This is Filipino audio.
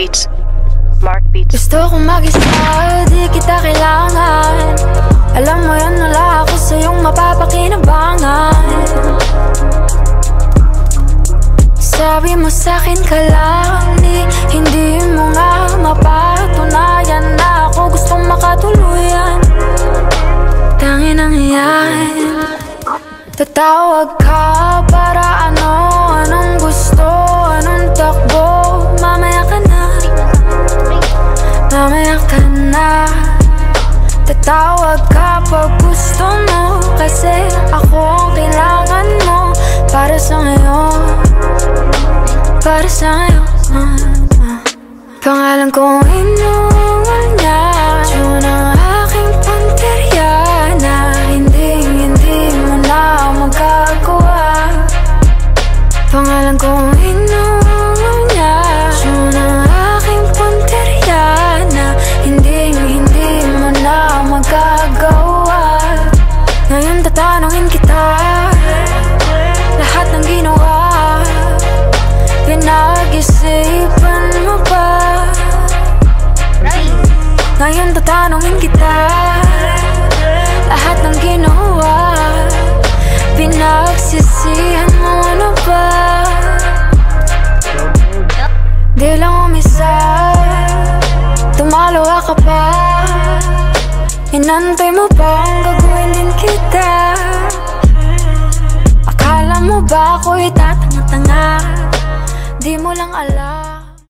Beats. Mark Beats. Gusto kong mag-isa, di kita kailangan. Alam mo yan, wala ako sa iyong mapapakinabangan. Sabi mo sa'kin ka lang, hindi mo nga mapatunayan na ako gustong makatuluyan. Tangin ang yan, tatawag ka para ano, anong gusto, anong takbo. Mamaya ka na, mamaya ka na. Tatawag ka pag gusto mo, kasi ako ang kailangan mo. Para sa ngayon, para sa ngayon. Pangalan kong inuwan niya, yun ang aking punteriya na hindi mo na magagawa. Pangalan kong inuwan niya, yun ang aking punteriya na hindi mo na magagawa. Ngayon tatanungin kita, lahat ng ginawa, pinag-isipan mo ba? Ngayon tatanungin kita, lahat ng ginawa, pinagsisihan mo ano ba? Di lang umisa, tumalawa ka pa. Inantay mo ba ang gagawin din kita? Akala mo ba ako'y tatanga-tanga? Di mo lang alam.